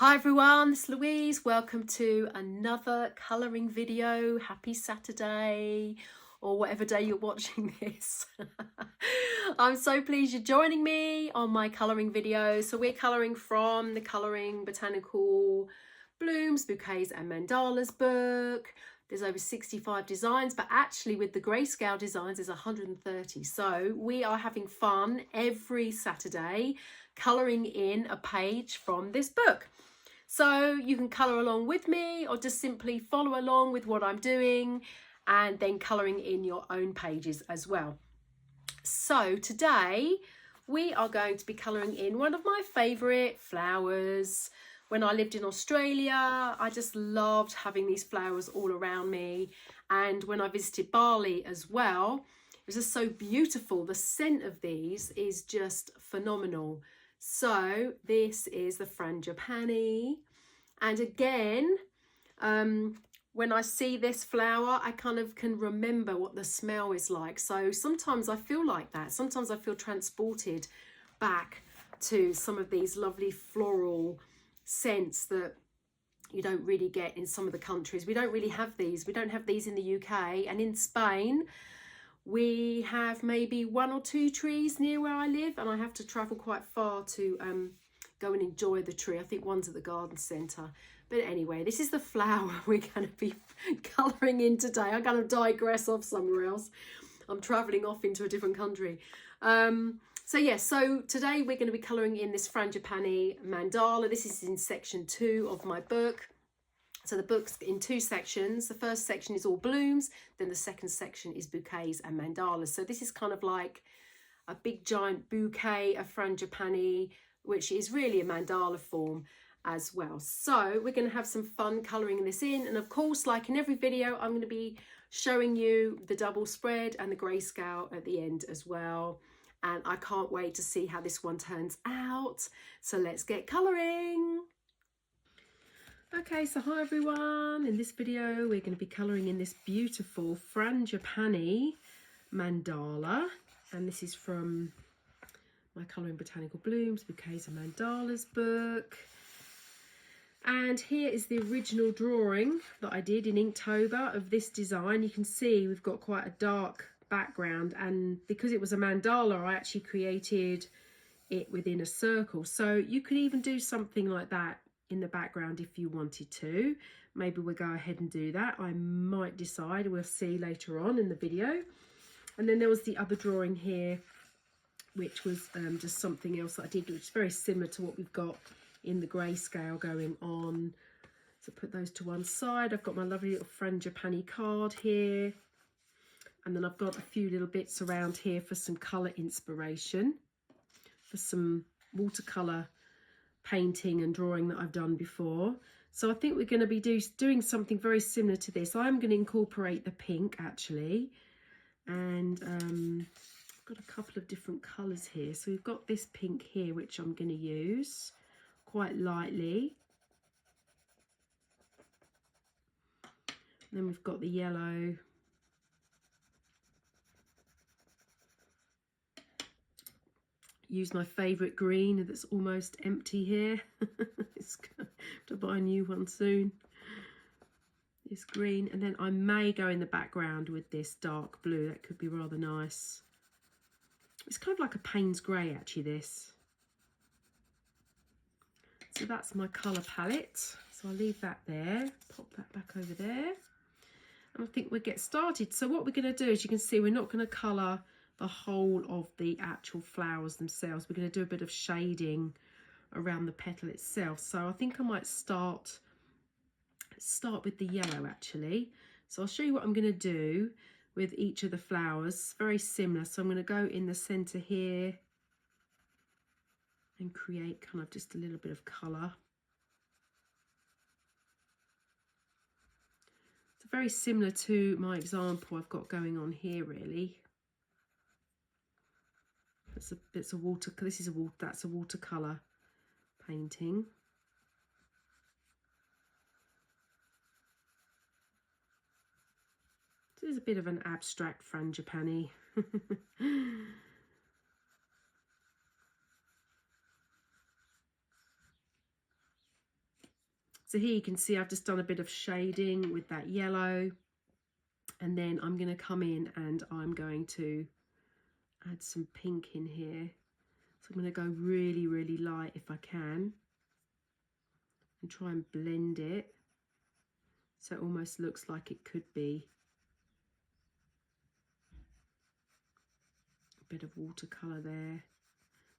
Hi everyone, this is Louise. Welcome to another colouring video. Happy Saturday, or whatever day you're watching this. I'm so pleased you're joining me on my colouring video. So we're colouring from the Colouring Botanical Blooms, Bouquets and Mandalas book. There's over 65 designs, but actually with the grayscale designs there's 130. So we are having fun every Saturday colouring in a page from this book. So you can colour along with me or just simply follow along with what I'm doing and then colouring in your own pages as well. So today we are going to be colouring in one of my favourite flowers. When I lived in Australia, I just loved having these flowers all around me. And when I visited Bali as well, it was just so beautiful. The scent of these is just phenomenal. So this is the Frangipani, and again, when I see this flower, I kind of can remember what the smell is like. So sometimes I feel like that. Sometimes I feel transported back to some of these lovely floral scents that you don't really get in some of the countries. We don't really have these. We don't have these in the UK, and in Spain we have maybe 1 or 2 trees near where I live, and I have to travel quite far to go and enjoy the tree. I think one's at the garden centre. But anyway, this is the flower we're going to be colouring in today. I'm going to digress off somewhere else. I'm travelling off into a different country. So today we're going to be colouring in this Frangipani Mandala. This is in section 2 of my book. So the book's in 2 sections. The first section is all blooms, then the second section is bouquets and mandalas. So this is kind of like a big giant bouquet of Frangipani, which is really a mandala form as well. So we're going to have some fun colouring this in, and of course, like in every video, I'm going to be showing you the double spread and the grayscale at the end as well. And I can't wait to see how this one turns out. So let's get colouring. Okay, so hi everyone. In this video we're going to be colouring in this beautiful Frangipani Mandala, and this is from my Colouring Botanical Blooms, Bouquets and Mandalas book. And here is the original drawing that I did in Inktober of this design. You can see we've got quite a dark background, and because it was a mandala I actually created it within a circle. So you could even do something like that in the background if you wanted to. Maybe we'll go ahead and do that. I might decide, we'll see later on in the video. And then there was the other drawing here, which was just something else that I did, which is very similar to what we've got in the grayscale going on. So put those to one side. I've got my lovely little Frangipani card here, and then I've got a few little bits around here for some colour inspiration, for some watercolour painting and drawing that I've done before. So I think we're going to be doing something very similar to this. I'm going to incorporate the pink actually, and I've got a couple of different colours here. So we've got this pink here which I'm going to use quite lightly, and then we've got the yellow. Use my favourite green that's almost empty here. It's gonna have to buy a new one soon. This green, and then I may go in the background with this dark blue. That could be rather nice. It's kind of like a Payne's grey actually, this. So that's my colour palette. So I'll leave that there, pop that back over there. And I think we'll get started. So what we're going to do, as you can see, we're not going to colour the whole of the actual flowers themselves. We're going to do a bit of shading around the petal itself. So I think I might start with the yellow actually. So I'll show you what I'm going to do with each of the flowers. Very similar. So I'm going to go in the centre here and create kind of just a little bit of colour. It's very similar to my example I've got going on here really. That's a watercolor painting. This is a bit of an abstract Frangipani. So here you can see I've just done a bit of shading with that yellow, and then I'm going to come in and I'm going to add some pink in here. So I'm going to go really, really light if I can and try and blend it so it almost looks like it could be a bit of watercolor there.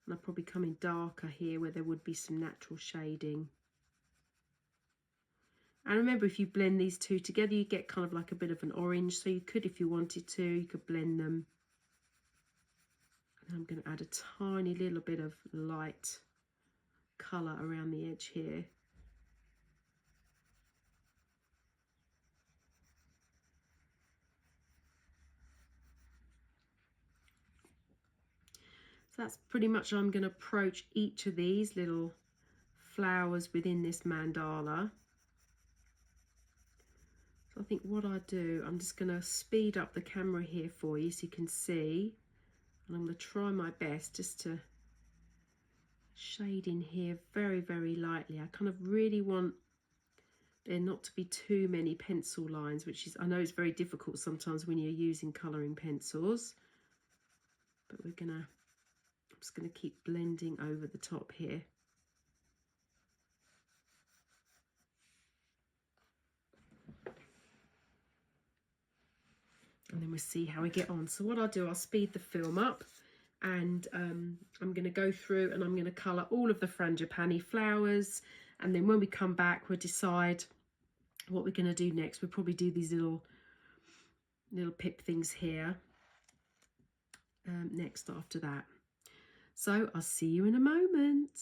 And I'll probably come in darker here where there would be some natural shading. And remember, if you blend these two together, you get kind of like a bit of an orange. So you could, if you wanted to, you could blend them. And I'm going to add a tiny little bit of light colour around the edge here. So that's pretty much how I'm going to approach each of these little flowers within this mandala. So I think what I do, I'm just going to speed up the camera here for you so you can see. And I'm going to try my best just to shade in here very, very lightly. I kind of really want there not to be too many pencil lines, which is, I know it's very difficult sometimes when you're using colouring pencils. But I'm just going to keep blending over the top here. And then we'll see how we get on. So what I'll do, I'll speed the film up, and I'm going to go through and I'm going to colour all of the Frangipani flowers, and then when we come back we'll decide what we're going to do next. We'll probably do these little pip things here next after that. So I'll see you in a moment.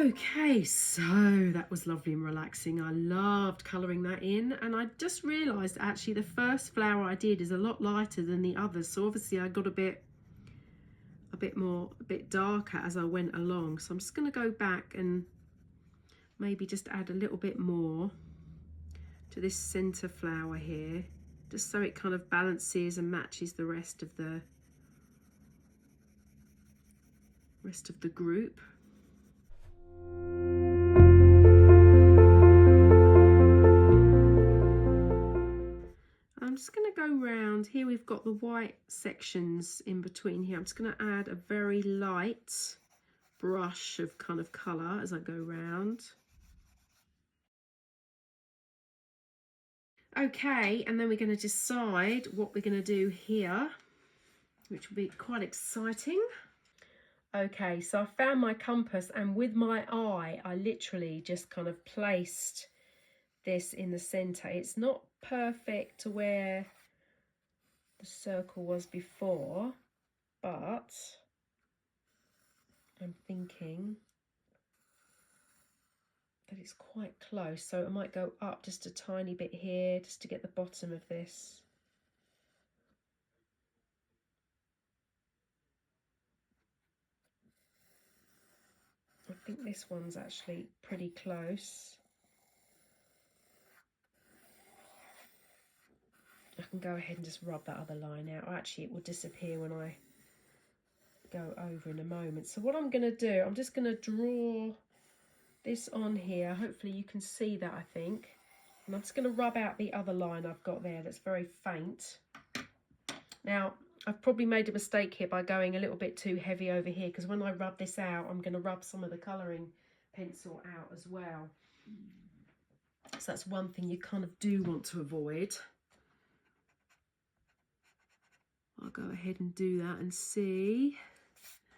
Okay, so that was lovely and relaxing. I loved colouring that in, and I just realised actually the first flower I did is a lot lighter than the others, so obviously I got a bit bit darker as I went along. So I'm just going to go back and maybe just add a little bit more to this center flower here, just so it kind of balances and matches the rest of the group. I'm just going to go round here. We've got the white sections in between here. I'm just going to add a very light brush of kind of colour as I go round. Okay, and then we're going to decide what we're going to do here, which will be quite exciting. Okay, so I found my compass, and with my eye I literally just kind of placed this in the centre. It's not perfect to where the circle was before, but I'm thinking that it's quite close, so I might go up just a tiny bit here just to get the bottom of this. I think this one's actually pretty close. I can go ahead and just rub that other line out. Actually, it will disappear when I go over in a moment. So what I'm going to do, I'm just going to draw this on here. Hopefully you can see that, I think. And I'm just going to rub out the other line I've got there that's very faint. Now, I've probably made a mistake here by going a little bit too heavy over here, because when I rub this out, I'm going to rub some of the colouring pencil out as well. So that's one thing you kind of do want to avoid. I'll go ahead and do that and see.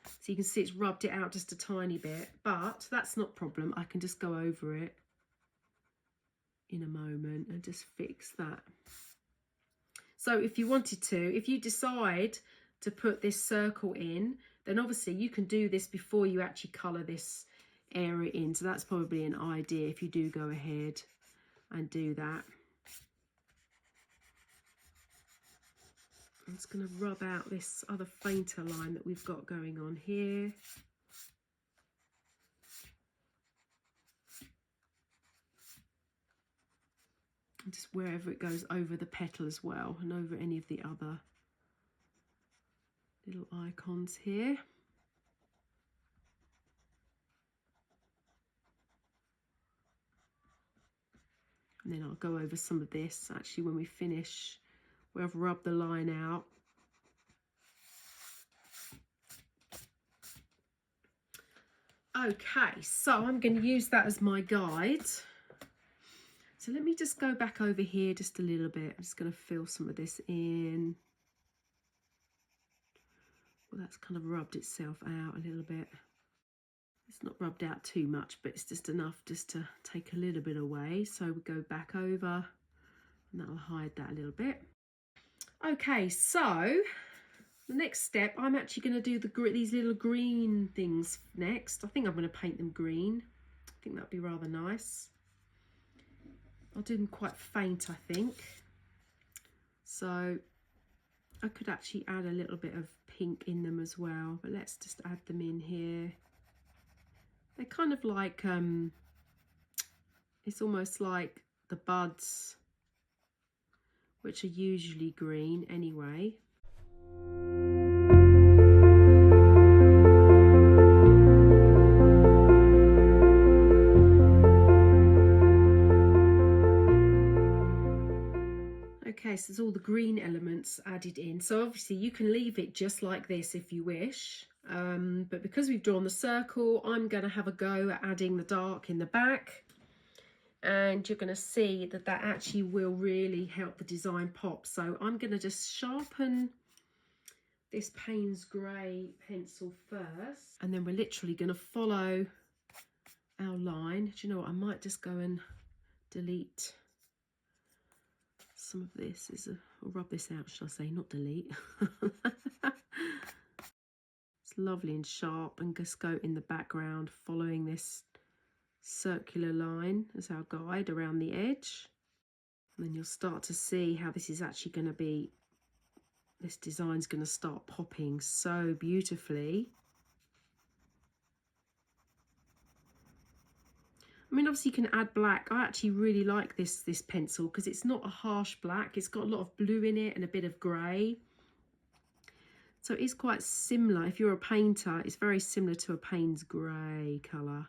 So you can see it's rubbed it out just a tiny bit, but that's not a problem. I can just go over it in a moment and just fix that. So if you wanted to, if you decide to put this circle in, then obviously you can do this before you actually colour this area in. So that's probably an idea if you do go ahead and do that. I'm just going to rub out this other fainter line that we've got going on here. And just wherever it goes over the petal as well, and over any of the other little icons here. And then I'll go over some of this actually when we finish, where I've rubbed the line out. Okay, so I'm going to use that as my guide. So let me just go back over here just a little bit. I'm just going to fill some of this in. Well, that's kind of rubbed itself out a little bit. It's not rubbed out too much, but it's just enough just to take a little bit away. So we go back over and that'll hide that a little bit. Okay, so the next step, I'm actually going to do these little green things next. I think I'm going to paint them green. I think that'd be rather nice. I'll do them quite faint, I think. So I could actually add a little bit of pink in them as well, but let's just add them in here. They're kind of like, it's almost like the buds, which are usually green anyway. Okay, so there's all the green elements added in. So obviously you can leave it just like this if you wish. But because we've drawn the circle, I'm going to have a go at adding the dark in the back. And you're going to see that that actually will really help the design pop. So I'm going to just sharpen this Payne's Grey pencil first. And then we're literally going to follow our line. Do you know what? I might just go and delete some of this. Or rub this out, should I say, not delete. It's lovely and sharp, and just go in the background following this circular line as our guide around the edge. And then you'll start to see how this is actually going to be this design's going to start popping so beautifully. I mean, obviously you can add black. I actually really like this pencil because it's not a harsh black. It's got a lot of blue in it and a bit of grey. So it's quite similar. If you're a painter, it's very similar to a Payne's grey colour.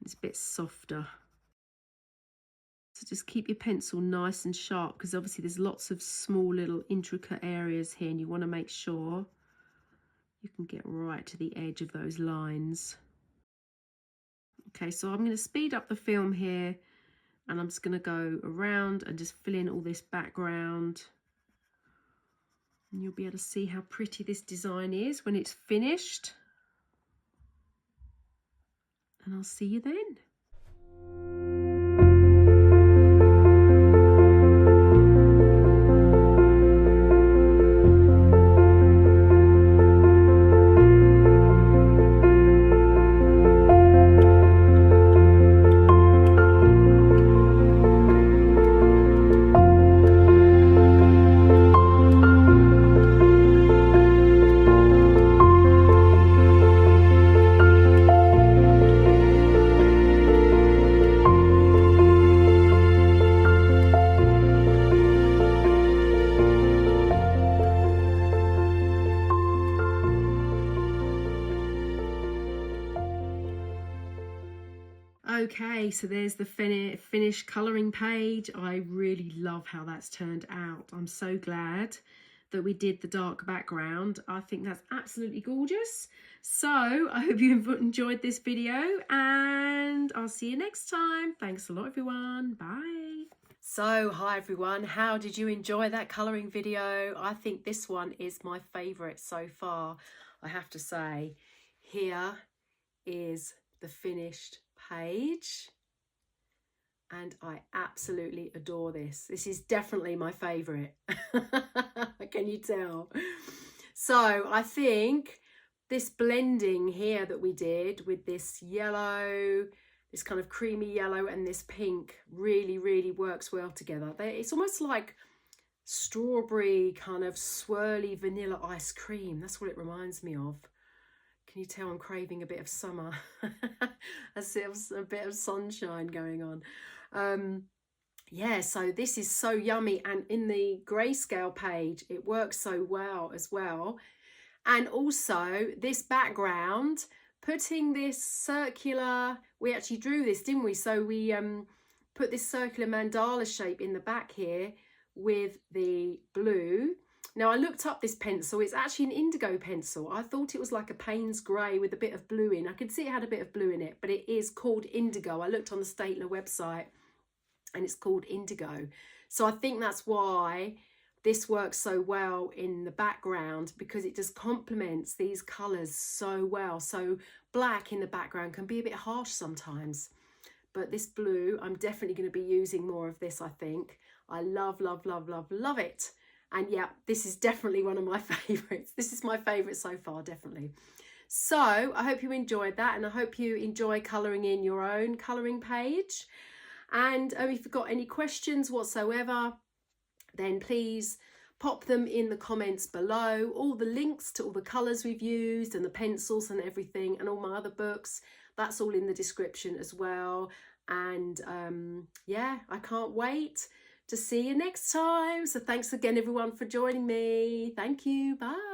It's a bit softer. So just keep your pencil nice and sharp, because obviously there's lots of small little intricate areas here and you want to make sure you can get right to the edge of those lines. Okay, so I'm going to speed up the film here and I'm just going to go around and just fill in all this background. And you'll be able to see how pretty this design is when it's finished. And I'll see you then. Okay, so there's the finished colouring page. I really love how that's turned out. I'm so glad that we did the dark background. I think that's absolutely gorgeous. So I hope you enjoyed this video and I'll see you next time. Thanks a lot, everyone. Bye. So, hi everyone. How did you enjoy that colouring video? I think this one is my favourite so far, I have to say. Here is the finished page and I absolutely adore this. This is definitely my favourite. Can you tell? So I think this blending here that we did with this yellow, this kind of creamy yellow and this pink really works well together. It's almost like strawberry kind of swirly vanilla ice cream. That's what it reminds me of. Can you tell I'm craving a bit of summer? a bit of sunshine going on. Yeah, so this is so yummy, and in the grayscale page it works so well as well. And also this background, putting this circular, we actually drew this, didn't we? So we put this circular mandala shape in the back here with the blue. Now I looked up this pencil, it's actually an indigo pencil. I thought it was like a Payne's grey with a bit of blue in. I could see it had a bit of blue in it, but it is called Indigo. I looked on the Staedtler website and it's called Indigo. So I think that's why this works so well in the background, because it just complements these colours so well. So black in the background can be a bit harsh sometimes, but this blue, I'm definitely going to be using more of this, I think. I love it. And yeah, this is definitely one of my favourites. This is my favourite so far, definitely. So I hope you enjoyed that, and I hope you enjoy colouring in your own colouring page. And if you've got any questions whatsoever, then please pop them in the comments below. All the links to all the colours we've used and the pencils and everything and all my other books, that's all in the description as well. And yeah, I can't wait to see you next time. So thanks again everyone for joining me. Thank you. Bye.